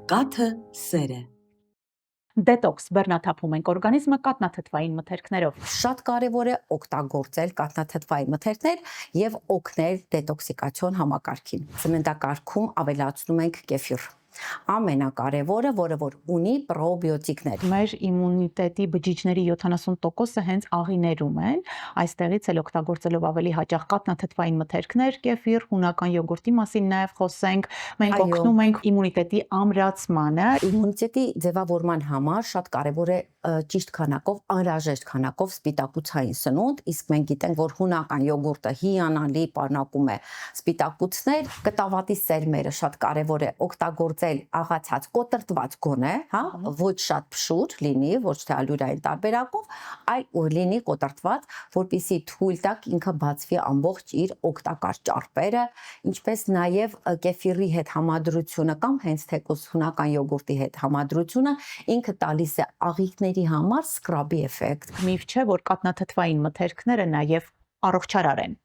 Կաթը սեր է։ Դետոքս բեռնաթափում ենք օրգանիզմը կաթնաթթվային մթերքներով։ Շատ կարևոր է օգտագործել կաթնաթթվային մթերքներ եւ օգնել դետոքսիկացիոն համակարգին։ Ծննդակարգում ավելացնում ենք կեֆիր։ Ամենակարևորը, որը որ ունի պրոբիոտիկներ։ Մեր իմունիտետի բջիջների 70%-ը հենց աղիներում են, այստեղից էլ օգտագործելով ավելի հաճախ կաթնաթթվային մթերքներ, կեֆիր, հունական յոգուրտի մասին նաև խոսենք, մենք օգնում ենք իմունիտետի ամրացմանը։ Իմունիտետի ձևավորման համար շատ կարևոր է ճիշտ քանակով, անհրաժեշտ քանակով սպիտակուցային սնունդ, իսկ մենք գիտենք, որ հունական յոգուրտը հիանալի պարունակում է սպիտակուցներ, կտավատի սերմերը շատ կարևոր է օգտագործել աղացած կոտրտված գոնե, հա, ոչ շատ փշուր լինի, ոչ թե ալյուրային տարբերակով, այլ լինի կոտրտված, որպեսզի թույլ տակ ինքը բացվի ամբողջ իր օգտակար ճարպերը, ինչպես նաև կեֆիրի հետ համադրությունը կամ հենց թեկուզ հունական յոգուրտի հետ համադրությունը ինքը տալիս է աղիքների համար սկրաբի էֆեկտ։ Միֆ չէ, որ կաթնաթթվային մթերքները նաև առողջարար են։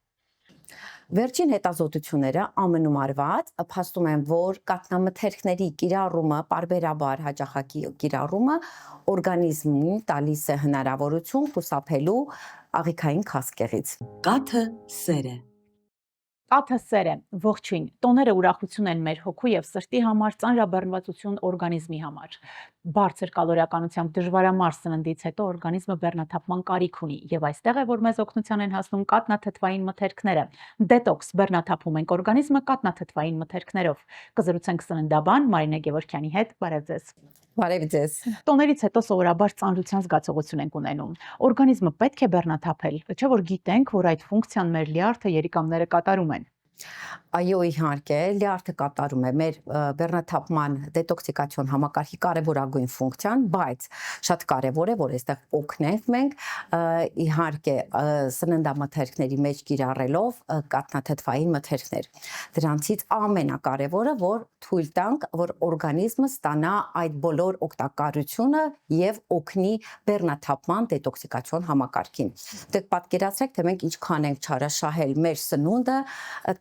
Վերջին հետազոտությունները ամնում արված փաստում են, որ կաթնամթերքների կիրառումը, պարբերաբար հաճախակի կիրառումը օրգանիզմին տալիս է հնարավորություն խուսափելու աղիքային քաղցկեղից։ Կաթը սեր է։ Կաթը սեր է, ողջույն, տոները ուրախություն են մեր հոգու և սրտի համար, ծանրաբեռնվածություն օրգանիզմի համար։ Բարձր կալորիականությամբ դժվարամարս սննդից հետո օրգանիզմը բեռնաթափման կարիք ունի եւ այստեղ է, որ մեզ օգնության են հասնում կաթնաթթվային մթերքները։ Դետոքս բեռնաթափում ենք օրգանիզմը կաթնաթթվային մթերքներով։ Կզրուցենք սննդաբան Մարինե Գևորգյանի հետ, բարև ձեզ։ Բարև ձեզ։ Տոներից հետո սովորաբար ծանրության զգացողություն ենք ունենում։ Օրգանիզմը պետք է բեռնաթափել, չէ՞ որ գիտենք, որ այդ ֆունկցիան մեր լյարդը երիկամները կատարում են։ Այո, իհարկե, լյարդը կատարում է մեր բեռնաթափման դետոքսիկացիոն համակարգի կարևորագույն ֆունկցիան, բայց շատ կարևոր է, որ այստեղ օգնենք մենք իհարկե սննդամթերքների մեջ կիրառելով կաթնաթթվային մթերքներ։ Դրանցից ամենակարևորը, որ թույլ տանք, որ օրգանիզմը ստանա այդ բոլոր օգտակարությունը եւ օգնի բեռնաթափման դետոքսիկացիոն համակարգին։ Դուք պատկերացրեք, թե մենք ինչքան ենք չարաշահել մեր սնունդը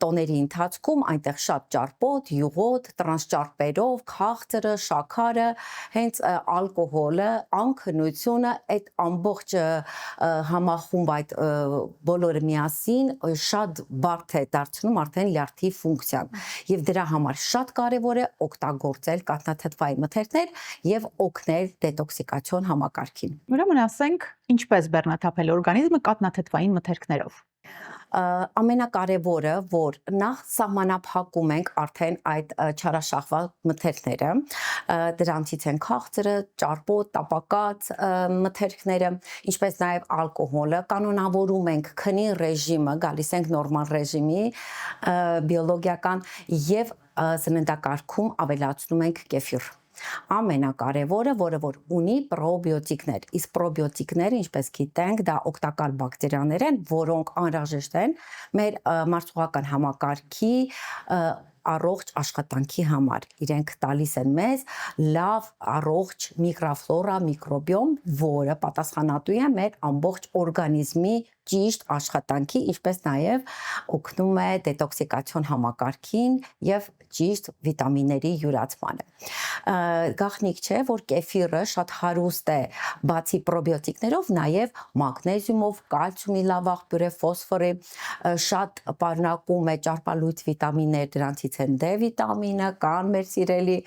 տոների ընթացքում, այնտեղ շատ ճարպոտ, յուղոտ, տրանսճարպերով, քաղցրը, շաքարը, հենց ալկոհոլը, անքնությունը, այդ ամբողջ համախումբ այդ բոլորը միասին շատ բարդ է դարձնում արդեն լյարդի ֆունկցիան։ Եվ դրա համար շատ կարևոր է օգտագործել կաթնաթթվային մթերքներ եւ օգնել դետոքսիկացիոն համակարգին։ Ուրեմն ասենք, ինչպես բեռնաթափել օրգանիզմը կաթնաթթվային մթերքներով։ Ամենակարևորը, որ նախ սահմանափակում ենք արդեն այդ չարաշահված մթերքները, դրանցից են քաղցրը, ճարպոտ, տապակած մթերքները, ինչպես նաև ալկոհոլը, կանոնավորում ենք քնի ռեժիմը, գալիս ենք նորմալ ռեժիմի բիոլոգիական եւ սննդակարգում ավելացնում ենք կեֆիր։ Ամենակարևորը, որը որ ունի պրոբիոտիկներ, իսկ պրոբիոտիկները, ինչպես գիտենք, դա օգտակար բակտերիաներ են, որոնք անհրաժեշտ են մեր մարսողական համակարգի առողջ աշխատանքի համար։ Իրենք տալիս են մեզ լավ առողջ միկրոֆլորա, միկրոբիոմ, որը պատասխանատու է մեր ամբողջ օրգանիզմի ճիշտ աշխատանքի, ինչպես նաև օգնում է դետոքսիկացիոն համակարգին եւ ճիշտ վիտամինների յուրացմանը։ Գաղտնիք չէ, որ կեֆիրը շատ հարուստ է բացի պրոբիոտիկներով, նաև մագնեզիումով, կալցիումի լավ աղբյուր է, ֆոսֆորի, շատ պարունակում է ճարպալույծ վիտամիններ, դրանցից են D վիտամինը, կան մեր սիրելի,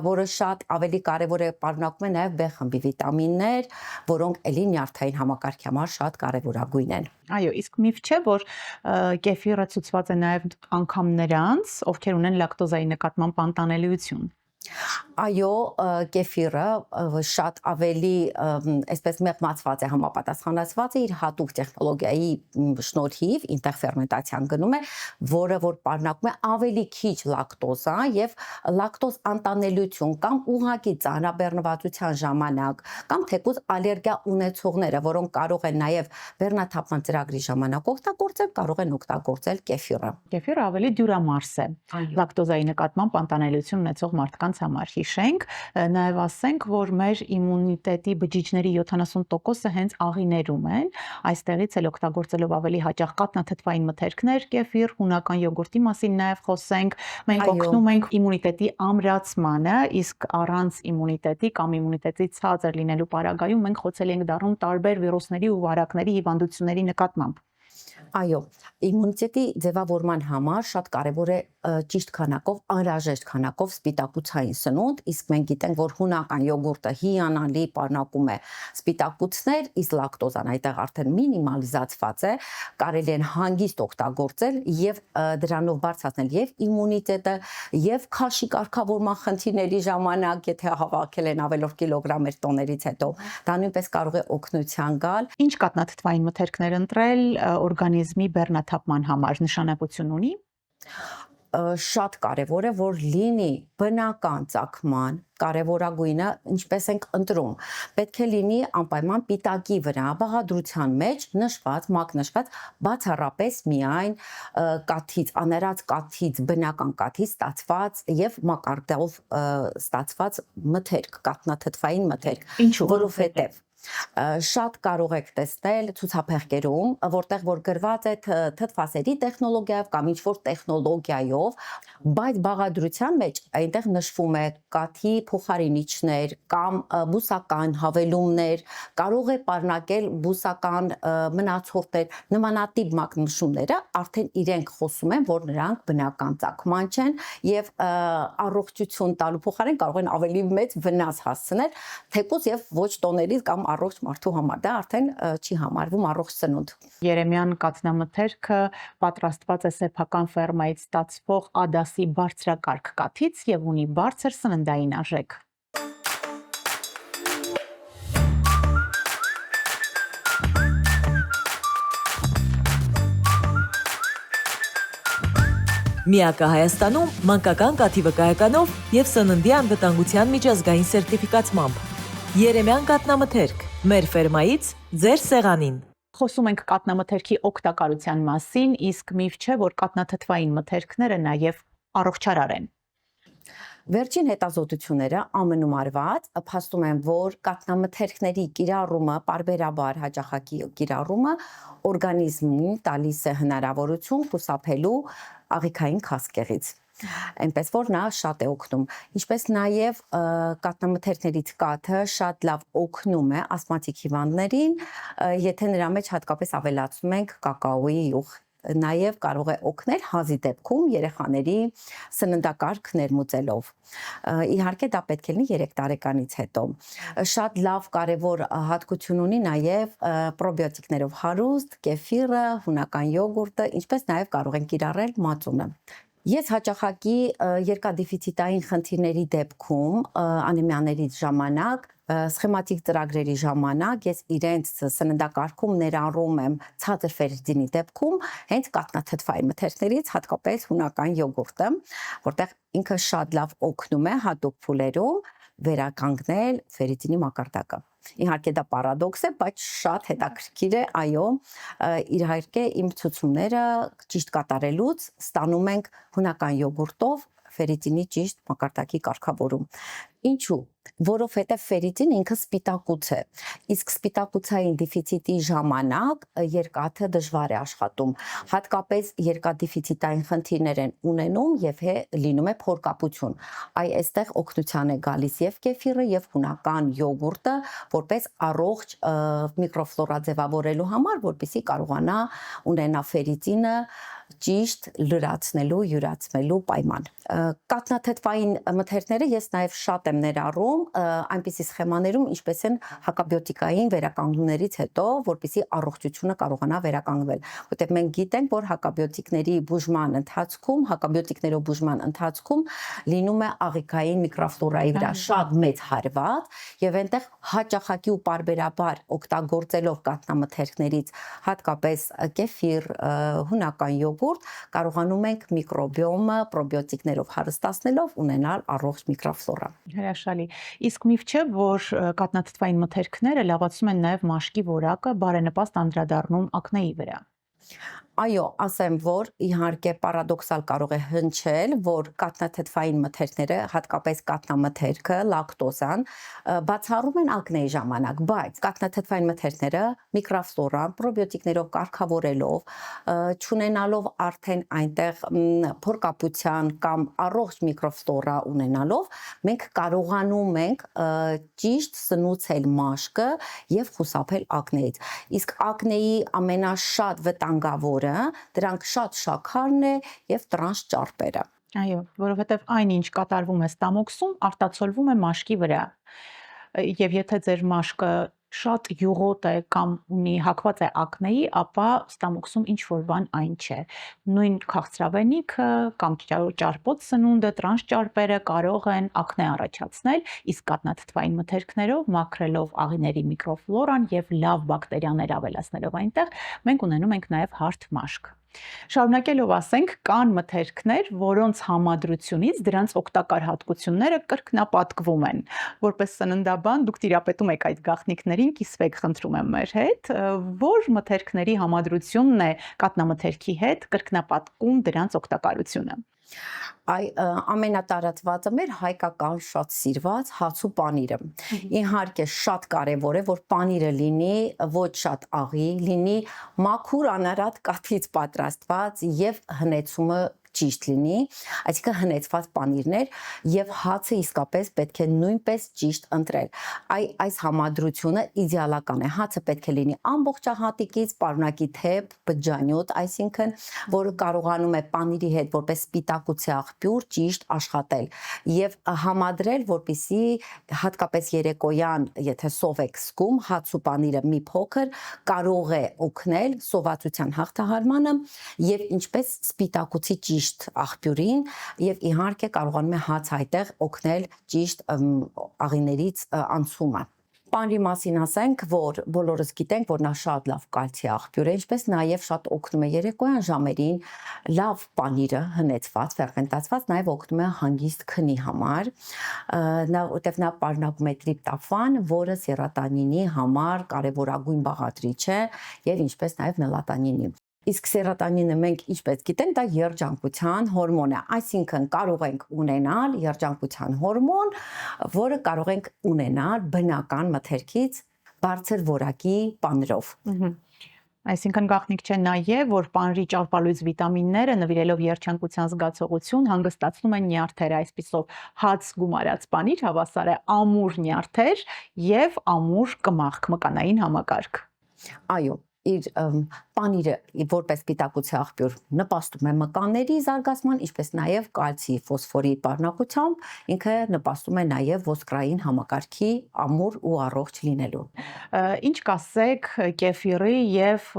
որը շատ ավելի կարևոր է, պարունակում է նաև B խմբի վիտամիններ, որոնք ելի նյարդային համակարգի համար շատ կարևորագույն են։ Այո, իսկ միֆ չէ, որ կեֆիրը ցուցված է նաև անգամ նրանց, ովքեր ունեն լակտոզայի նկատմամբ անտանելիություն։ Այո, կեֆիրը շատ ավելի այսպես մեղմացված է, համապատասխանացված է իր հատուկ տեխնոլոգիայի շնորհիվ, ինտերֆերմենտացիան գնում է, որը որ պարունակում է ավելի քիչ լակտոզա եւ լակտոզ անտանելիություն կամ ուղղակի ծանրաբեռնվածության ժամանակ կամ թեկուզ ալերգիա ունեցողները, որոնք կարող են նաեւ բեռնաթափման ծրագրի ժամանակ օգտագործել, կարող են օգտագործել կեֆիրը։ Կեֆիրը ավելի դյուրամարս է լակտոզայի նկատմամբ անտանելիություն ունեցող մարդկանց համար։ համար հիշենք, նաև ասենք, որ մեր իմունիտետի բջիջների 70%-ը հենց աղիներում են, այստեղից էլ օգտագործելով ավելի հաճախ կաթնաթթվային մթերքներ, կեֆիր, հունական յոգուրտի մասին նաև խոսենք, մենք օգնում ենք իմունիտետի ամրացմանը, իսկ առանց իմունիտետի կամ իմունիտետի ցածր լինելու պարագայում մենք խոցելի ենք դառնում տարբեր վիրուսների ու վարակների հիվանդությունների նկատմամբ։ Այո, իմունիտետի ձևավորման համար շատ կարևոր է ճիշտ քանակով, անհրաժեշտ քանակով սպիտակուցային սնունդ, իսկ մենք գիտենք, որ հունական յոգուրտը հիանալի պարունակում է սպիտակուցներ, իսկ լակտոզան այդտեղ արդեն մինիմալիզացված է, կարելի է հանգիստ օգտագործել եւ դրանով բարձրացնել եւ իմունիտետը, եւ քաշի կարգավորման խնդիրների ժամանակ, եթե հավաքել են ավելորդ կիլոգրամեր տոներից հետո, դա նույնպես կարող է օգնության գալ։ Ինչ կաթնաթթվային մթերքներ ընտրել օրգանիզմի բեռնաթափման համար նշանակություն ունի։ Շատ կարևոր է, որ լինի բնական ծագման, կարևորագույնը ինչպես ենք ընտրում։ Պետք է լինի անպայման պիտակի վրա բաղադրության մեջ նշված, մակնշված բացառապես միայն կաթից, աներած կաթից, բնական կաթից ստացված եւ մակարդակով ստացված մթերք, կաթնաթթվային մթերք, Ինչու՞։ որովհետեւ շատ կարող եք տեսնել ցուցափեղկերում, որտեղ որ գրված է թթվասերի տեխնոլոգիայով կամ ինչ-որ տեխնոլոգիայով, բայց բաղադրության մեջ այնտեղ նշվում է կաթի փոխարինիչներ կամ բուսական հավելումներ, կարող է պարունակել բուսական մնացորդներ, նմանատիպ մակնշումները արդեն իրենք խոսում են, որ նրանք բնական ծագման չեն եւ առողջություն տալու փոխարեն կարող են ավելի մեծ վնաս հասցնել, թեկուզ եւ ոչ տոներից կամ առողջ մարդու համար դա արդեն չի համարվում առողջ սնունդ։ Երեմյան կաթնամթերքը պատրաստված է սեփական ֆերմայից ստացվող ադասի բարձրակարգ կաթից եւ ունի բարձր սննդային արժեք։ Միակը Հայաստանում մանկական կաթի վկայականով եւ սննդի անվտանգության միջազգային սերտիֆիկացմամբ։ Երեմյան կաթնամթերք, մեր ֆերմայից ձեր սեղանին։ Խոսում ենք կաթնամթերքի օգտակարության մասին, իսկ միֆ չէ, որ կաթնաթթվային մթերքները նաև առողջարար են։ Վերջին հետազոտությունները ամնում արված փաստում են, որ կաթնամթերքների կիրառումը, պարբերաբար հաճախակի կիրառումը օրգանիզմին տալիս է հնարավորություն խուսափելու աղիքային քասկեղից։ Այնպես որ նա շատ է օգնում, ինչպես նաև կաթնամթերքներից կաթը շատ լավ օգնում է ասմատիկ հիվանդներին, եթե նրա մեջ հատկապես ավելացնում ենք կակաոյի յուղ, նաև կարող է օգնել հազի դեպքում երեխաների սննդակարգ ներմուծելով։ Իհարկե դա պետք է լինի 3 տարեկանից հետո։ Շատ լավ կարևոր հատկություն ունի նաև պրոբիոտիկներով հարուստ կեֆիրը, հունական յոգուրտը, ինչպես նաև կարող են կիրառել մածունը։ Ես հաճախակի երկաթդեֆիցիտային խնդիրների դեպքում անեմիաների ժամանակ սխեմատիկ ծրագրերի ժամանակ ես իրենց սննդակարգում ներառում եմ ցածր ֆերրիտինի դեպքում հենց կաթնաթթվային մթերքներից հատկապես հունական յոգուրտը, որտեղ ինքը շատ լավ օգնում է հատուկ փուլերում վերականգնել ֆերրիտինի մակարդակը։ Իհարկե դա պարադոքս է, բայց շատ հետաքրքիր է, այո, իհարկե իմ ցուցումները ճիշտ կատարելուց ստանում ենք հունական յոգուրտով ֆերրիտինի ճիշտ մակարդակի կարգավորում։ Ինչու՞։ Որովհետև ֆերրիտին ինքը սպիտակուց է, իսկ սպիտակուցային դեֆիցիտի ժամանակ երկաթը դժվար է աշխատում, հատկապես երկաթդեֆիցիտային խնդիրներ են ունենում եւ լինում է փորկապություն։ Այստեղ օգնության է գալիս եւ կեֆիրը եւ հունական յոգուրտը, որպես առողջ միկրոֆլորա ձևավորելու համար, որպեսզի կարողանա ունենա ֆերրիտինը ճիշտ լրացնելու, յուրացնելու պայման։ Կաթնաթթվային մթերքները ես նաև շատ եմ ներառում այնպիսի սխեմաներում, ինչպես են հակաբիոտիկային վերականգնումներից հետո, որպեսզի առողջությունը կարողանա վերականգնվել։ Որտեղ մենք գիտենք, որ հակաբիոտիկների բուժման ընթացքում լինում է աղիքային միկրոֆլորայի վրա շատ մեծ հարված եւ այնտեղ հաճախակի ու պարբերաբար օգտագործելով կաթնամթերքներից հատկապես կեֆիր, հունական յոգուրտ կարողանում ենք միկրոբիոմը պրոբիոտիկներով հարստացնելով ունենալ առողջ միկրոֆլորա։ Հրաշալի։ Իսկ միֆ չէ, որ կաթնաթթվային մթերքները լավացնում են նաև մաշկի որակը, բարենպաստ անդրադառնում ակնեի վրա։ Այո, ասեմ, որ իհարկե պարադոքսալ կարող է հնչել, որ կաթնաթթվային մթերքները, հատկապես կաթնամթերքը, լակտոզան, բացառում են ակնեի ժամանակ, բայց կաթնաթթվային մթերքները միկրոֆլորան, պրոբիոտիկներով կարգավորելով, չունենալով արդեն այնտեղ փորկապության կամ առողջ միկրոֆլորա ունենալով, մենք կարողանում ենք ճիշտ սնուցել մաշկը եւ խուսափել ակնեից։ Իսկ ակնեի ամենաշատ վտանգավորը դրանք շատ շաքարն է եւ տրանս ճարպերը։ Այո, որովհետև այնինչ կատարվում է ստամոքսում, արտացոլվում է մաշկի վրա։ Եվ եթե ձեր մաշկը շատ յուղոտ է կամ ունի հակված է ակնեի, ապա ստամոքսում ինչ որ բան այն չէ։ Նույն քաղցրավենիքը կամ ճարպոտ սնունդը, տրանս ճարպերը կարող են ակնե առաջացնել, իսկ կաթնաթթվային մթերքներով մաքրելով աղիների միկրոֆլորան եւ լավ բակտերիաներ ավելացնելով այնտեղ, մենք ունենում ենք նաեւ հարթ մաշկ։ Շարունակելով ասենք, կան մթերքներ, որոնց համադրությունից դրանց օգտակար հատկությունները կրկնապատկվում են։ Որպես սննդաբան դուք տիրապետում եք այդ գաղտնիքներին, կիսվեք խնդրում եմ մեր հետ, որ մթերքների համադրությունն է կաթնամթերքի հետ կրկնապատկում դրանց օգտակարությունը։ Ամենատարածվածը մեր հայկական շատ սիրված հաց ու պանիրը։ Իհարկե շատ կարևոր է, որ պանիրը լինի ոչ շատ աղի, լինի մաքուր անարատ կաթից պատրաստված եւ հնեցումը ճիշտ լինի, այսինքն հնեցված պանիրներ եւ հացը իսկապես պետք է նույնպես ճիշտ ընտրել։ Այս համադրությունը իդեալական է։ Հացը պետք է լինի ամբողջահատիկից, պարունակի թեփ, բջջանյութ, այսինքն որը կարողանում է պանիրի հետ որպես սպիտակուցի աղբյուր ճիշտ աշխատել եւ համադրել, որպեսզի հատկապես երեկոյան, եթե սով եք զգում, հաց ու պանիրը մի փոքր կարող է օգնել սովածության հաղթահարմանը եւ ինչպես սպիտակուցի ճիշտ աղբյուրին եւ իհարկե կարողանում է հաց այդտեղ օգնել ճիշտ աղիներից անցումը։ Պանիրի մասին ասենք, որ բոլորս գիտենք, որ նա շատ լավ կալցի աղբյուր է, ինչպես նաեւ շատ օգնում է երեկոյան ժամերին լավ պանիրը հնեցված, ֆերմենտացված, նաեւ օգնում է հանգիստ քնի համար։ Որտեղ նա պարունակում է տրիպտոֆան, որը սերոտոնինի համար կարևորագույն բաղադրիչ է եւ ինչպես նաեւ մելատոնինի։ Իսկ սերոտոնինը մենք ինչպես գիտենք, դա երջանկության հորմոն է, այսինքն կարող ենք ունենալ երջանկության հորմոն, որը կարող ենք ունենալ բնական մթերքից բարձր որակի պանիրով։ Այսինքն գաղտնիք չէ նաև, որ պանրի ճարպալույծ վիտամինները նվիրելով երջանկության զգացողություն հանգստացնում են նյարդերը, այսպիսով հաց գումարած պանիր հավասար է ամուր նյարդեր եւ ամուր կմախք, մկանային համակարգ։ Այո, իր պանիրը որպես սպիտակուցի աղբյուր նպաստում է մկանների զարգացման, ինչպես նաև կալցի, ֆոսֆորի պարունակությամբ, ինքը նպաստում է նաև ոսկրային համակարգի ամուր ու առողջ լինելու։ Ինչ կասեք կեֆիրի եւ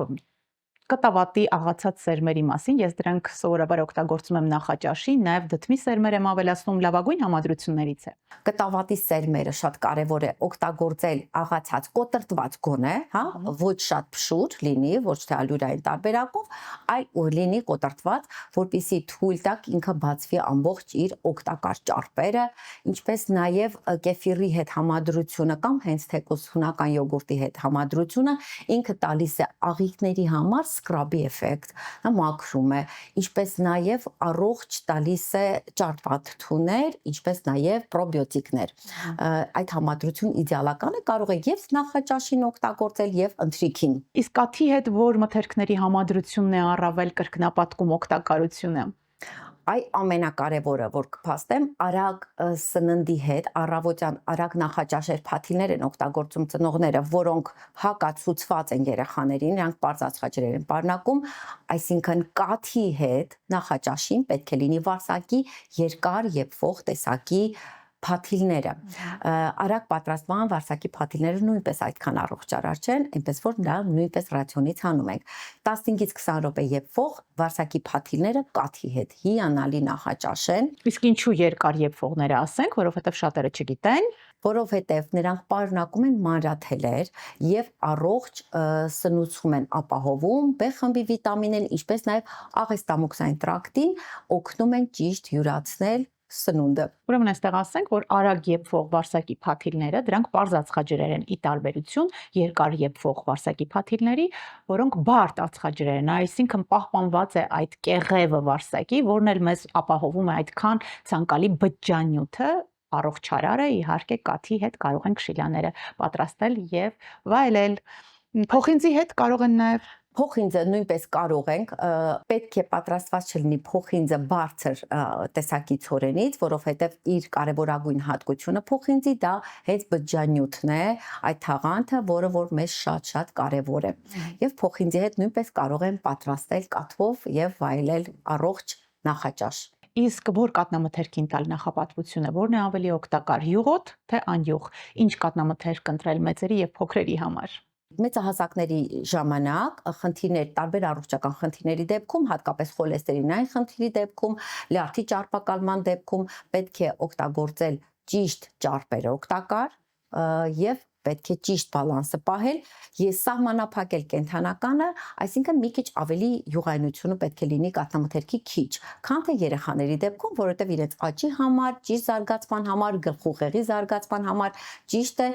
կտավատի աղացած սերմերի մասին, ես դրանք սովորաբար օգտագործում եմ նախաճաշի, նաև դդմի սերմեր եմ ավելացնում, լավագույն համադրություններից է։ Կտավատի սերմերը շատ կարևոր է օգտագործել աղացած կոտրտված գոնե, հա, ոչ շատ փշուր լինի, ոչ թե ալյուրային տարբերակով, այլ լինի կոտրտված, որպեսզի թույլ տակ ինքը բացվի ամբողջ իր օգտակար ճարպերը, ինչպես նաև կեֆիրի հետ համադրությունը կամ հենց թեկուզ հունական յոգուրտի հետ համադրությունը ինքը տալիս է աղիքների համար սկրաբի էֆեկտ, նա մաքրում է, ինչպես նաև առողջ տալիս է ճարպաթթուներ, ինչպես նաև պրոբիոտիկներ։ Այդ համադրությունը իդեալական է, կարող է եւ նախաճաշին օգտագործել եւ ընթրիքին։ Իսկ կաթի հետ որ մթերքների համադրությունն է առավել կրկնապատկում օգտակարությունը։ Ամենակարևորը, որ կփաստեմ, արագ սննդի հետ առավոտյան արագ նախաճաշեր փաթիներ են օգտագործում ծնողները, որոնք հակացուցված են երեխաներին, նրանք բարձրացրաջրեր են պարունակում, այսինքն կաթի հետ նախաճաշին պետք է լինի վարսակի երկար եփվող տեսակի փաթիլները։ Արագ պատրաստման վարսակի փաթիլները նույնպես այդքան առողջարար չեն, այնպես որ դա նույնպես ռացիոնից հանում ենք։ 15-ից 20 րոպե եփվող վարսակի փաթիլները կաթի հետ հիանալի նախաճաշ են։ Իսկ ինչու երկար եփվողները ասենք, որովհետև շատերը չգիտեն, որովհետև նրանք պարունակում են մանրաթելեր եւ առողջ սնուցում են ապահովում, B խմբի վիտամիններ, ինչպես նաեւ աղեստամոքսային տրակտին օգնում են ճիշտ յուրացնել սնունդը։ Ուրեմն այստեղ ասենք, որ արագ եփվող վարսակի փաթիլները, դրանք պարզ ածխաջրեր են ի տարբերություն երկար եփվող վարսակի փաթիլների, որոնք բարդ ածխաջրեր են, այսինքն պահպանված է այդ կեղևը վարսակի, որն էլ մեզ ապահովում է այդքան ցանկալի բջջանյութը, առողջարարը, իհարկե կաթի հետ կարող ենք շիլաները պատրաստել եւ վայելել։ Փոխինձի հետ կարող են նաեւ Փոխինձը նույնպես կարող ենք, պետք է պատրաստված չլինի փոխինձը բարձր տեսակի ցորենից, որովհետև իր կարևորագույն հատկությունը փոխինձի դա հենց բջջանյութն է, այդ թաղանթը, որը որ մեզ շատ կարևոր է։ Եվ փոխինձի հետ նույնպես կարող են պատրաստել կաթով եւ վայելել առողջ նախաճաշ։ Իսկ որ կատնամթերքին տալ նախապատվությունը, որն է ավելի օգտակար՝ յուղոտ թե անյուղ, ինչ կատնամթերք ընտրել մեծերի եւ փոքրերի համար։ Մեծահասակների ժամանակ խնդիրներ, տարբեր առողջական խնդիրների դեպքում, հատկապես խոլեստերինային խնդիրի դեպքում, լյարդի ճարպակալման դեպքում պետք է օգտագործել ճիշտ ճարպերը օգտակար եւ պետք է ճիշտ բալանսը պահել, ես սահմանափակել կենթանականը, այսինքն մի քիչ ավելի յուղայնությունը պետք է լինի կաթնամթերքի քիչ, քան թե երեխաների դեպքում, որովհետև իրենց աճի համար, ճիշտ զարգացման համար, գլխուղեղի զարգացման համար ճիշտ է,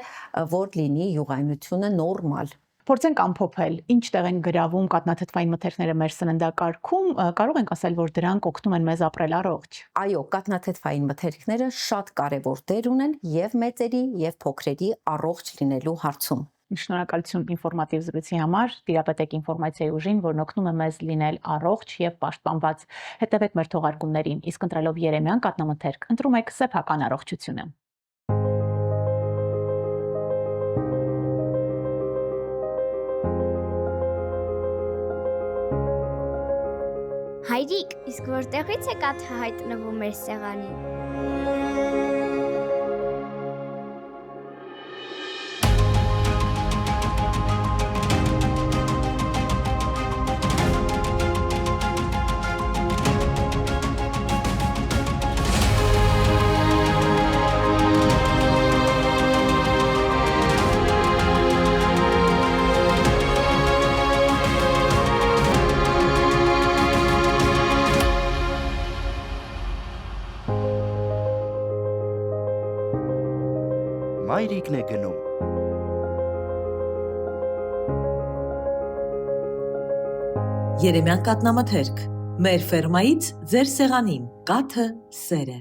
որ լինի յուղայնությունը նորմալ։ Փորձենք ամփոփել, ինչ տեղ են գրավում կատնաթթվային մթերքները մեր սննդակարգում, կարող ենք ասել, որ դրանք օգնում են մեզ ապրել առողջ։ Այո, կատնաթթվային մթերքները շատ կարևոր դեր ունեն եւ մեծերի եւ փոքրերի առողջ լինելու հարցում։ Շնորհակալություն ինֆորմատիվ զրույցի համար, տիրապետեք ինֆորմացիայի ուժին, որն օգնում է մեզ լինել առողջ եւ պաշտպանված։ Հետևեք մեր թողարկումներին, իսկ ընտրելով Երեմյան կատնամթերք, ընտրում եք սեփական առողջությունը։ Հայրիկ, իսկ որտեղից է կաթը հայտնվում մեր սեղանին։ Մայրիկն է գնում։ Երեմյան կատնամթերք։ Մեր ֆերմայից ձեր սեղանին։ Կաթը սեր է։